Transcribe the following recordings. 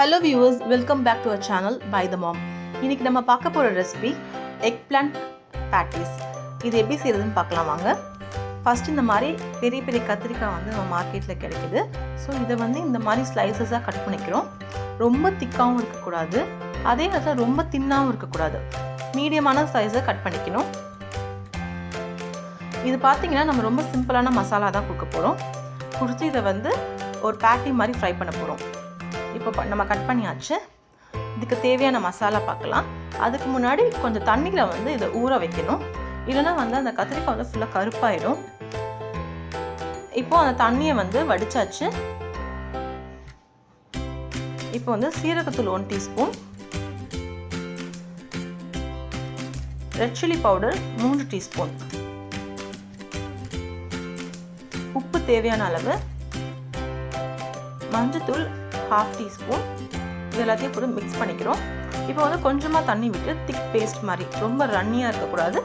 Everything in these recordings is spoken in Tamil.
Hello viewers, welcome back to our channel by the mom. இன்னைக்கு நம்ம பார்க்க போற ரெசிபி eggplant patties. இது எப்படி செய்யறதுன்னு பார்க்கலாம் வாங்க. ஃபர்ஸ்ட் இந்த மாதிரி பெரிய பெரிய கத்திரிக்காய் வந்து நம்ம மார்க்கெட்ல கிடைக்குது. சோ இத வந்து இந்த மாதிரி ஸ்லைசஸா கட் பண்ணிக்கிறோம். ரொம்ப திக்காவும் இருக்க கூடாது. அதே நேரத்துல ரொம்ப தின்னாவும் இருக்க கூடாது. மீடியமான சைஸை கட் பண்ணிக்கணும். இது பாத்தீங்கன்னா நம்ம ரொம்ப சிம்பிளான மசாலா தான் கொடுக்க போறோம். குடிச்சு இத வந்து ஒரு பேட்டி மாதிரி ஃப்ரை பண்ண போறோம். இப்போ நம்ம கட் பண்ணியாச்சு. இதுக்கு தேவையான மசாலா பார்க்கலாம். அதுக்கு முன்னாடி கொஞ்சம் தண்ணியில் வந்து இதை ஊற வைக்கணும். இல்லைன்னா வந்து அந்த கத்திரிக்காய் வந்து ஃபுல்லாக கருப்பாயிடும். இப்போ அந்த தண்ணியை வந்து வடிச்சாச்சு. இப்போ வந்து சீரகத்தூள் 1 teaspoon, red chilli powder 3 teaspoon, உப்பு தேவையான அளவு, மஞ்சத்தூள் 1/2 டீஸ்பூன், இது எல்லாத்தையும் கூட மிக்ஸ் பண்ணிக்கிறோம். இப்போ வந்து கொஞ்சமாக தண்ணி விட்டு திக் பேஸ்ட் மாதிரி, ரொம்ப ரன்னியாக இருக்கக்கூடாது,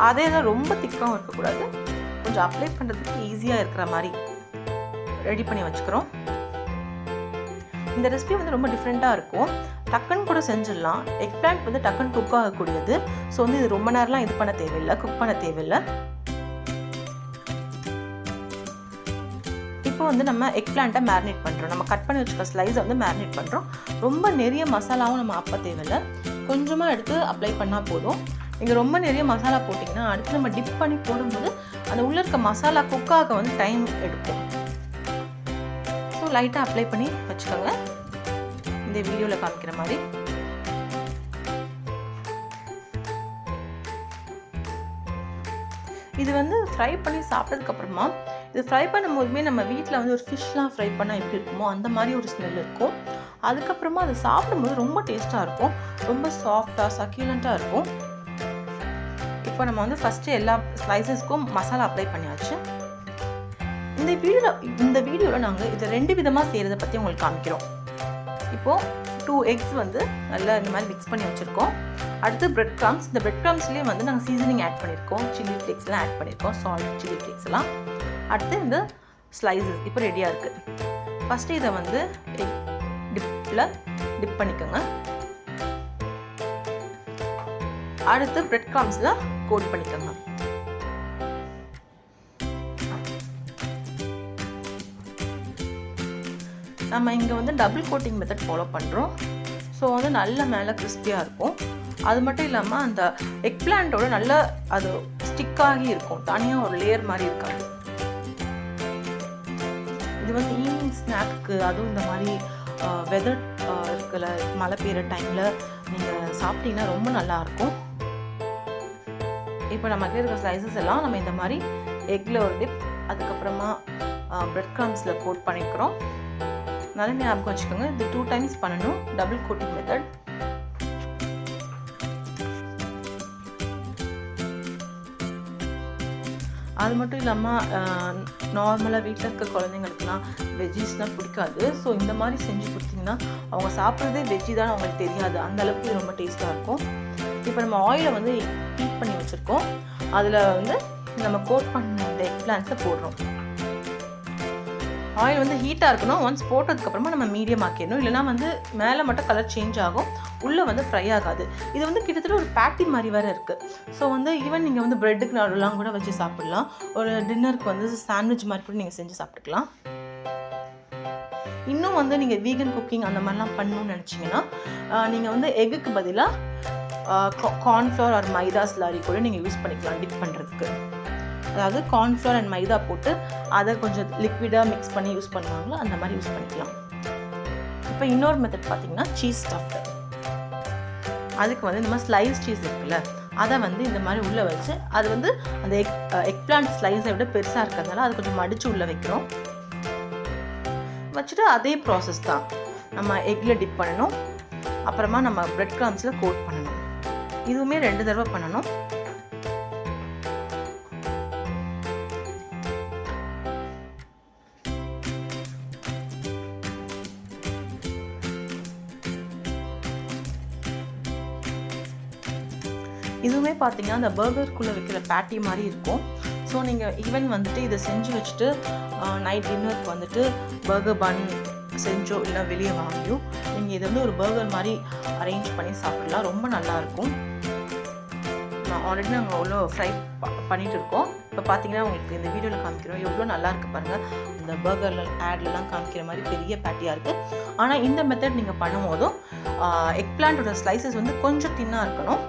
அதே தான் ரொம்ப திக்காகவும் இருக்கக்கூடாது, கொஞ்சம் அப்ளை பண்ணுறதுக்கு ஈஸியாக இருக்கிற மாதிரி ரெடி பண்ணி வச்சுக்கிறோம். இந்த ரெசிபி வந்து ரொம்ப டிஃப்ரெண்ட்டாக இருக்கும். டக்குன்னு கூட செஞ்சிடலாம். எக் பிளான்ட் வந்து டக்குன்னு குக் ஆகக்கூடியது. ஸோ வந்து இது ரொம்ப நேரம்லாம் இது பண்ண தேவையில்லை, குக் பண்ண தேவையில்லை. இப்போ வந்து நம்ம எக் பிளான்ட்டை மேரினேட் பண்ணுறோம். நம்ம கட் பண்ணி வச்சுக்க ஸ்லைஸை வந்து மேரினேட் பண்ணுறோம். ரொம்ப நிறைய மசாலாவும் நம்ம அப்போ தேவையில்லை, கொஞ்சமாக எடுத்து அப்ளை பண்ணால் போதும். நீங்கள் ரொம்ப நிறைய மசாலா போட்டிங்கன்னா அடுத்து நம்ம டிப் பண்ணி போடும்போது அந்த உள்ளே இருக்க மசாலா குக்காக வந்து டைம் எடுக்கும். ஸோ லைட்டாக அப்ளை பண்ணி வச்சுக்கோங்க, இந்த வீடியோவில் காமிக்கிற மாதிரி. இது வந்து ஃப்ரை பண்ணி சாப்பிட்டதுக்கப்புறமா, இது ஃப்ரை பண்ணும்போதுமே நம்ம வீட்டில் வந்து ஒரு ஃபிஷ்லாம் ஃப்ரை பண்ணால் எப்படி இருக்குமோ அந்த மாதிரி ஒரு ஸ்மெல் இருக்கும். அதுக்கப்புறமா அதை சாப்பிடும்போது ரொம்ப டேஸ்ட்டாக இருக்கும், ரொம்ப சாஃப்டாக சக்யூலண்ட்டாக இருக்கும். இப்போ நம்ம வந்து ஃபஸ்ட்டு எல்லா ஸ்லைசஸ்க்கும் மசாலா அப்ளை பண்ணியாச்சு. இந்த வீடியோவில் நாங்கள் இதை 2 விதமாக செய்கிறத பற்றி உங்களுக்கு காமிக்கிறோம். இப்போது 2 எக்ஸ் வந்து நல்லா இந்த மாதிரி மிக்ஸ் பண்ணி வச்சுருக்கோம். அடுத்து பிரெட் கிரம்ஸ். இந்த பிரெட் கிரம்ஸ்லேயே வந்து நாங்கள் சீசனிங் ஆட் பண்ணியிருக்கோம், சில்லி ஃப்ளேக்ஸ்லாம் ஆட் பண்ணியிருக்கோம், சால்ட் சில்லி ஃப்ளேக்ஸ்லாம். அடுத்து இந்த ஸ்லைசஸ் இப்போ ரெடியாக இருக்குது. ஃபஸ்ட்டு இதை வந்து டிப் பண்ணிக்கோங்க. அடுத்து பிரெட் கிரம்ஸில் கோட் பண்ணிக்கோங்க. நம்ம இங்கே வந்து டபுள் கோட்டிங் மெத்தட் ஃபாலோ பண்ணுறோம். ஸோ வந்து நல்ல மேலே கிறிஸ்பியாக இருக்கும். அது மட்டும் இல்லாமல் அந்த எக் பிளான்ட்டோட நல்ல அது ஸ்டிக்காகி இருக்கும், தனியாக ஒரு லேயர் மாதிரி இருக்காது. இது வந்து ஈவினிங் ஸ்நாக்கு, அதுவும் இந்த மாதிரி வெதர் இருக்கிற மழை பெய்கிற டைமில் நீங்கள் சாப்பிட்டீங்கன்னா ரொம்ப நல்லாயிருக்கும். இப்போ நமக்கு இருக்கிற ஸ்லைசஸ் எல்லாம் நம்ம இந்த மாதிரி எக்கில் ஒரு டிப், அதுக்கப்புறமா பிரெட் கிரம்ஸில் கோட் பண்ணிக்கிறோம். நல்ல ஞாபகம் வச்சுக்கோங்க, இது 2 டைம்ஸ் பண்ணணும், டபுள் கோட்டிங் மெத்தட். அது மட்டும் இல்லாமல் நார்மலாக வீட்டில் இருக்க குழந்தைங்களுக்குலாம் வெஜ்ஜீஸ்லாம் பிடிக்காது. ஸோ இந்த மாதிரி செஞ்சு கொடுத்தீங்கன்னா அவங்க சாப்பிட்றதே வெஜ்ஜி தான் அவங்களுக்கு தெரியாது, அந்தளவுக்கு இது ரொம்ப டேஸ்ட்டாக இருக்கும். இப்போ நம்ம ஆயிலை வந்து ஹீட் பண்ணி வச்சுருக்கோம். அதில் வந்து நம்ம கோட் பண்ண இந்த எக் பிளான்ஸை போடுறோம். ஆயில் வந்து ஹீட்டாக இருக்கணும். ஒன்ஸ் போட்டதுக்கப்புறமா நம்ம மீடியம் ஆக்கிடணும், இல்லைனா வந்து மேலே மட்டும் கலர் சேஞ்ச் ஆகும், உள்ளே வந்து ஃப்ரை ஆகாது. இது வந்து கிட்டத்தட்ட ஒரு பேட்டி மாதிரி வேறு இருக்குது. ஸோ வந்து ஈவன் நீங்கள் வந்து ப்ரெட்டுக்கு நடுலாம் கூட வச்சு சாப்பிட்லாம். ஒரு டின்னருக்கு வந்து சாண்ட்விச் மாதிரி கூட நீங்கள் செஞ்சு சாப்பிட்டுக்கலாம். இன்னும் வந்து நீங்கள் வீகன் குக்கிங் அந்த மாதிரிலாம் பண்ணணும்னு நினச்சிங்கன்னா நீங்கள் வந்து எக்குக்கு பதிலாக கார்ன்ஃப்ளவர் ஆர் மைதா ஸ்லரி கூட நீங்கள் யூஸ் பண்ணிக்கலாம் டிப் பண்ணுறதுக்கு. அதாவது கார்ன்ஃப்ளவர் அண்ட் மைதா போட்டு அதை கொஞ்சம் லிக்விடாக மிக்ஸ் பண்ணி யூஸ் பண்ணுவாங்களோ அந்த மாதிரி யூஸ் பண்ணிக்கலாம். இப்போ இன்னொரு மெத்தட் பார்த்தீங்கன்னா சீஸ் ஸ்டஃப்டு. அதுக்கு வந்து இந்த மாதிரி ஸ்லைஸ் சீஸ் இருக்குல்ல, அதை வந்து இந்த மாதிரி உள்ளே வச்சு, அது வந்து அந்த எக் பிளான்ட் ஸ்லைஸை விட பெருசாக இருக்கிறதுனால அது கொஞ்சம் மடித்து உள்ளே வைக்கிறோம். வச்சுட்டு அதே ப்ராசஸ் தான், நம்ம எக்கில் டிப் பண்ணணும், அப்புறமா நம்ம பிரெட் கிரம்ஸில் கோட் பண்ணணும். இதுவுமே 2 தடவை பண்ணணும். இதுவுமே பார்த்தீங்கன்னா அந்த பர்கருக்குள்ளே வைக்கிற பேட்டி மாதிரி இருக்கும். ஸோ நீங்கள் ஈவன் வந்துட்டு இதை செஞ்சு வச்சுட்டு நைட் டின்னருக்கு வந்துட்டு பர்கர் பன் செஞ்சோ இல்லை வெளியே வாங்கியோ நீங்கள் இது வந்து ஒரு பர்கர் மாதிரி அரேஞ்ச் பண்ணி சாப்பிடலாம். ரொம்ப நல்லாயிருக்கும். நான் ஆல்ரெடி நாங்கள் அவ்வளோ ஃப்ரை பண்ணிகிட்டு இருக்கோம். இப்போ பார்த்தீங்கன்னா உங்களுக்கு இந்த வீடியோவில் காமிக்கிறோம் எவ்வளோ நல்லா இருக்குது பாருங்கள். இந்த பர்கரில் ஆட்லலாம் காமிக்கிற மாதிரி பெரிய பேட்டியாக இருக்குது. ஆனால் இந்த மெத்தட் நீங்கள் பண்ணும்போதும் எக் பிளான்ட்டோட ஸ்லைசஸ் வந்து கொஞ்சம் தின்னாக இருக்கணும்.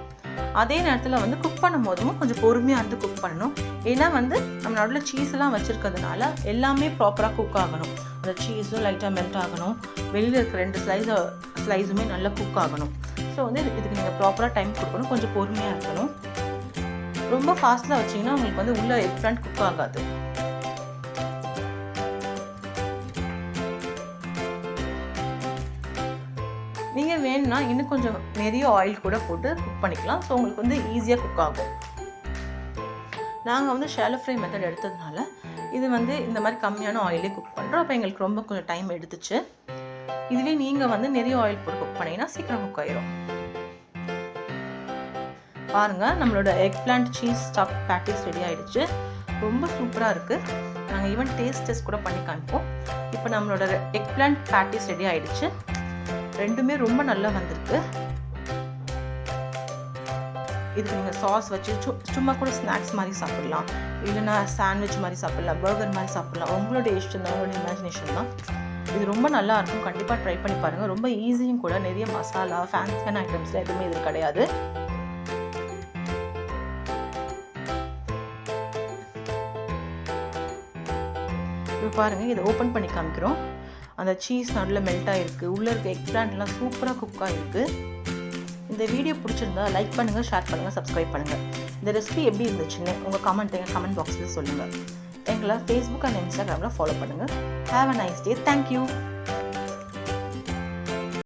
அதே நேரத்தில் வந்து குக் பண்ணும் போதும் கொஞ்சம் பொறுமையாக இருந்து குக் பண்ணணும். ஏன்னா வந்து நம்ம நடுவில் சீஸ்லாம் வச்சுருக்கிறதுனால எல்லாமே ப்ராப்பராக குக் ஆகணும். அந்த சீஸும் லைட்டாக மெல்ட் ஆகணும். வெளியில் இருக்கிற 2 ஸ்லைஸுமே நல்லா குக் ஆகணும். ஸோ வந்து இதுக்கு நீங்கள் ப்ராப்பராக டைம் கொடுக்கணும். கொஞ்சம் பொறுமையாக இருக்கணும். ரொம்ப ஃபாஸ்ட்டில் வச்சிங்கன்னா உங்களுக்கு வந்து உள்ள எக் பிளான்ட் குக் ஆகாது. நீங்கள் வேணும்னா இன்னும் கொஞ்சம் நிறைய ஆயில் கூட போட்டு குக் பண்ணிக்கலாம். ஸோ உங்களுக்கு வந்து ஈஸியாக குக் ஆகும். நாங்கள் வந்து ஷாலோ ஃப்ரை மெத்தட் எடுத்ததுனால இது வந்து இந்த மாதிரி கம்மியான ஆயிலே குக் பண்ணுறோம். அப்போ எங்களுக்கு ரொம்ப கொஞ்சம் டைம் எடுத்துச்சு. இதுவே நீங்கள் வந்து நிறைய ஆயில் போட்டு குக் பண்ணிங்கன்னா சீக்கிரம் குக் ஆயிரும். பாருங்கள், நம்மளோட eggplant cheese stuff patties ready ஆகிடுச்சு. ரொம்ப சூப்பராக இருக்குது. நாங்கள் ஈவன் டேஸ்ட் கூட பண்ணி காமிப்போம். இப்போ நம்மளோட எக் பிளான்ட் பேட்டிஸ் ரெடி ஆகிடுச்சு. ரெண்டுமே ரொம்ப நல்லா வந்திருக்கு. இதுக்கு நீங்கள் சாஸ் வச்சு சும்மா கூட ஸ்நாக்ஸ் மாதிரி சாப்பிடலாம். இல்லைனா சாண்ட்விச் மாதிரி சாப்பிடலாம், பர்கர் மாதிரி சாப்பிடலாம். உங்களோட இஷ்டம் தான், உங்களோட இமேஜினேஷன் தான். இது ரொம்ப நல்லா இருக்கும். கண்டிப்பாக ட்ரை பண்ணி பாருங்கள். ரொம்ப ஈஸியும் கூட. நிறைய மசாலா ஃபேன்சியான ஐட்டம்ஸ்லாம் எதுவுமே இது கிடையாது. இப்போ பாருங்கள், இதை ஓப்பன் பண்ணி காமிக்கிறோம். அந்த சீஸ் நல்லா மெல்ட் ஆகிருக்கு. உள்ளே இருக்க எக் பிளான்ட்லாம் சூப்பராக குக் ஆகிருக்கு. இந்த வீடியோ பிடிச்சிருந்தா லைக் பண்ணுங்கள், ஷேர் பண்ணுங்கள், சப்ஸ்கிரைப் பண்ணுங்கள். இந்த ரெசிபி எப்படி இருந்துச்சுன்னு உங்கள் கமெண்ட் பாக்ஸில் சொல்லுங்கள். எங்களை ஃபேஸ்புக் அண்ட் இன்ஸ்டாகிராமில் ஃபாலோ பண்ணுங்கள். Have a nice day. Thank you.